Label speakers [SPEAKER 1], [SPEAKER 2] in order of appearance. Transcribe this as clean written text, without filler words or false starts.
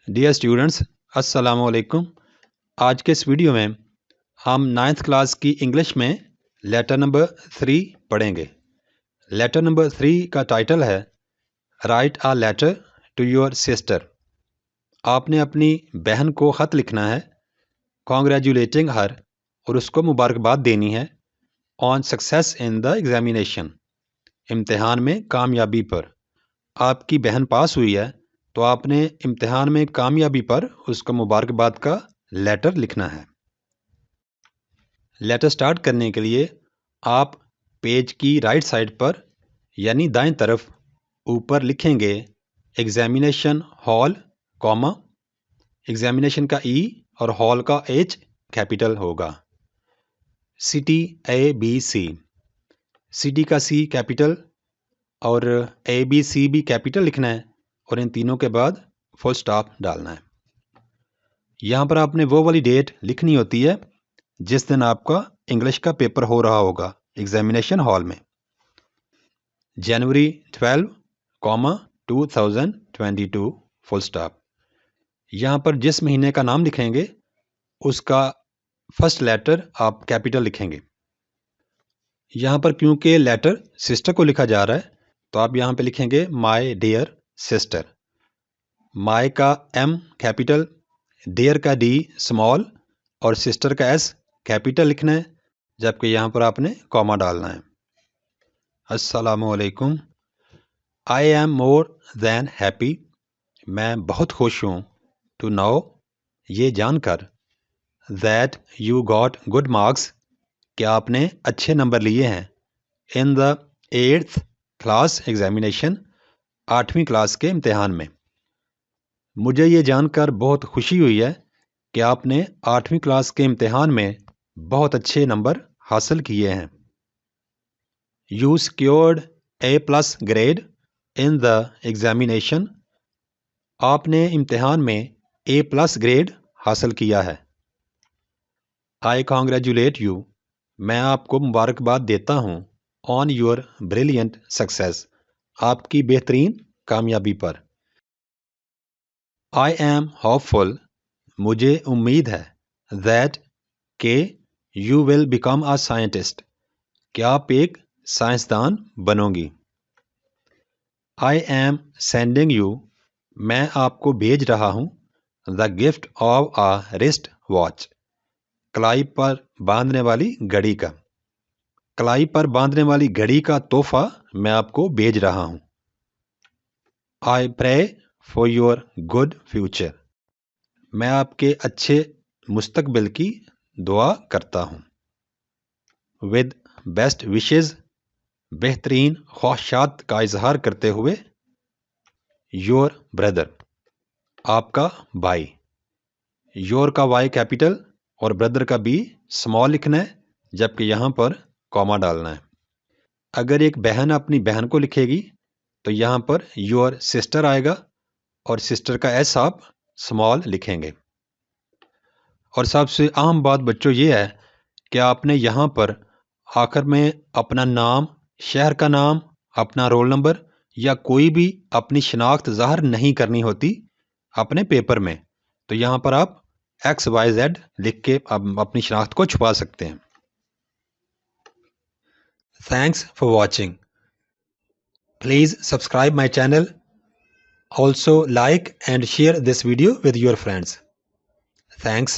[SPEAKER 1] Dear students, السلام علیکم۔ آج کے اس ویڈیو میں ہم 9th کلاس کی انگلش میں لیٹر نمبر 3 پڑھیں گے۔ لیٹر نمبر 3 کا ٹائٹل ہے write a letter to your sister. آپ نے اپنی بہن کو خط لکھنا ہے کانگریچولیٹنگ ہر، اور اس کو مبارکباد دینی ہے آن سکسیس ان دا ایگزامینیشن، امتحان میں کامیابی پر۔ آپ کی بہن پاس ہوئی ہے تو آپ نے امتحان میں کامیابی پر اس کو مبارکباد کا لیٹر لکھنا ہے۔ لیٹر سٹارٹ کرنے کے لیے آپ پیج کی رائٹ سائڈ پر یعنی دائیں طرف اوپر لکھیں گے ایگزامینیشن ہال، کوما، ایگزامینیشن کا ای اور ہال کا ایچ کیپٹل ہوگا۔ سٹی ABC، سٹی کا سی کیپٹل اور ABC بھی کیپٹل لکھنا ہے، اور ان تینوں کے بعد فل سٹاپ ڈالنا ہے۔ یہاں پر آپ نے وہ والی ڈیٹ لکھنی ہوتی ہے جس دن آپ کا انگلش کا پیپر ہو رہا ہوگا ایگزامینیشن ہال میں۔ جنوری 12، 2022 فل سٹاپ۔ یہاں پر جس مہینے کا نام لکھیں گے اس کا فرسٹ لیٹر آپ کیپٹل لکھیں گے۔ یہاں پر کیونکہ لیٹر سسٹر کو لکھا جا رہا ہے تو آپ یہاں پہ لکھیں گے مائی ڈیئر سسٹر۔ مائی کا ایم کیپٹل، ڈیئر کا ڈی اسمال اور سسٹر کا ایس کیپٹل لکھنا ہے، جبکہ یہاں پر آپ نے کوما ڈالنا ہے۔ السلام علیکم۔ I am more than happy, میں بہت خوش ہوں، ٹو نو، یہ جان کر، that you got good marks, کہ آپ نے اچھے نمبر لیے ہیں، ان دا 8th کلاس ایگزامینیشن، 8ویں کلاس کے امتحان میں۔ مجھے یہ جان کر بہت خوشی ہوئی ہے کہ آپ نے 8ویں کلاس کے امتحان میں بہت اچھے نمبر حاصل کیے ہیں۔ You secured A+ grade in the examination, آپ نے امتحان میں A+ گریڈ حاصل کیا ہے۔ آئی کانگریچولیٹ یو، میں آپ کو مبارکباد دیتا ہوں آن یور بریلینٹ سکسیس، آپ کی بہترین کامیابی پر۔ آئی ایم ہوپ فل، مجھے امید ہے، دیٹ، کہ you will become a scientist, کہ آپ ایک سائنسدان بنو گی۔ آئی ایم سینڈنگ یو، میں آپ کو بھیج رہا ہوں، the gift of a wrist watch, کلائی پر باندھنے والی گھڑی کا۔ کلائی پر باندھنے والی گھڑی کا تحفہ میں آپ کو بھیج رہا ہوں۔ آئی pray for your good future, میں آپ کے اچھے مستقبل کی دعا کرتا ہوں۔ ود بیسٹ وشز، بہترین خواہشات کا اظہار کرتے ہوئے، یور بردر، آپ کا بھائی۔ یور کا وائی کیپٹل اور بردر کا بی اسمال لکھنا ہے، جبکہ یہاں پر کوما ڈالنا ہے۔ اگر ایک بہن اپنی بہن کو لکھے گی تو یہاں پر یور سسٹر آئے گا اور سسٹر کا ایس آپ اسمال لکھیں گے۔ اور سب سے اہم بات بچوں یہ ہے کہ آپ نے یہاں پر آخر میں اپنا نام، شہر کا نام، اپنا رول نمبر یا کوئی بھی اپنی شناخت ظاہر نہیں کرنی ہوتی اپنے پیپر میں، تو یہاں پر آپ XYZ لکھ کے اپنی شناخت کو چھپا سکتے ہیں۔ Thanks for watching, please subscribe my channel, also like and share this video with your friends. Thanks.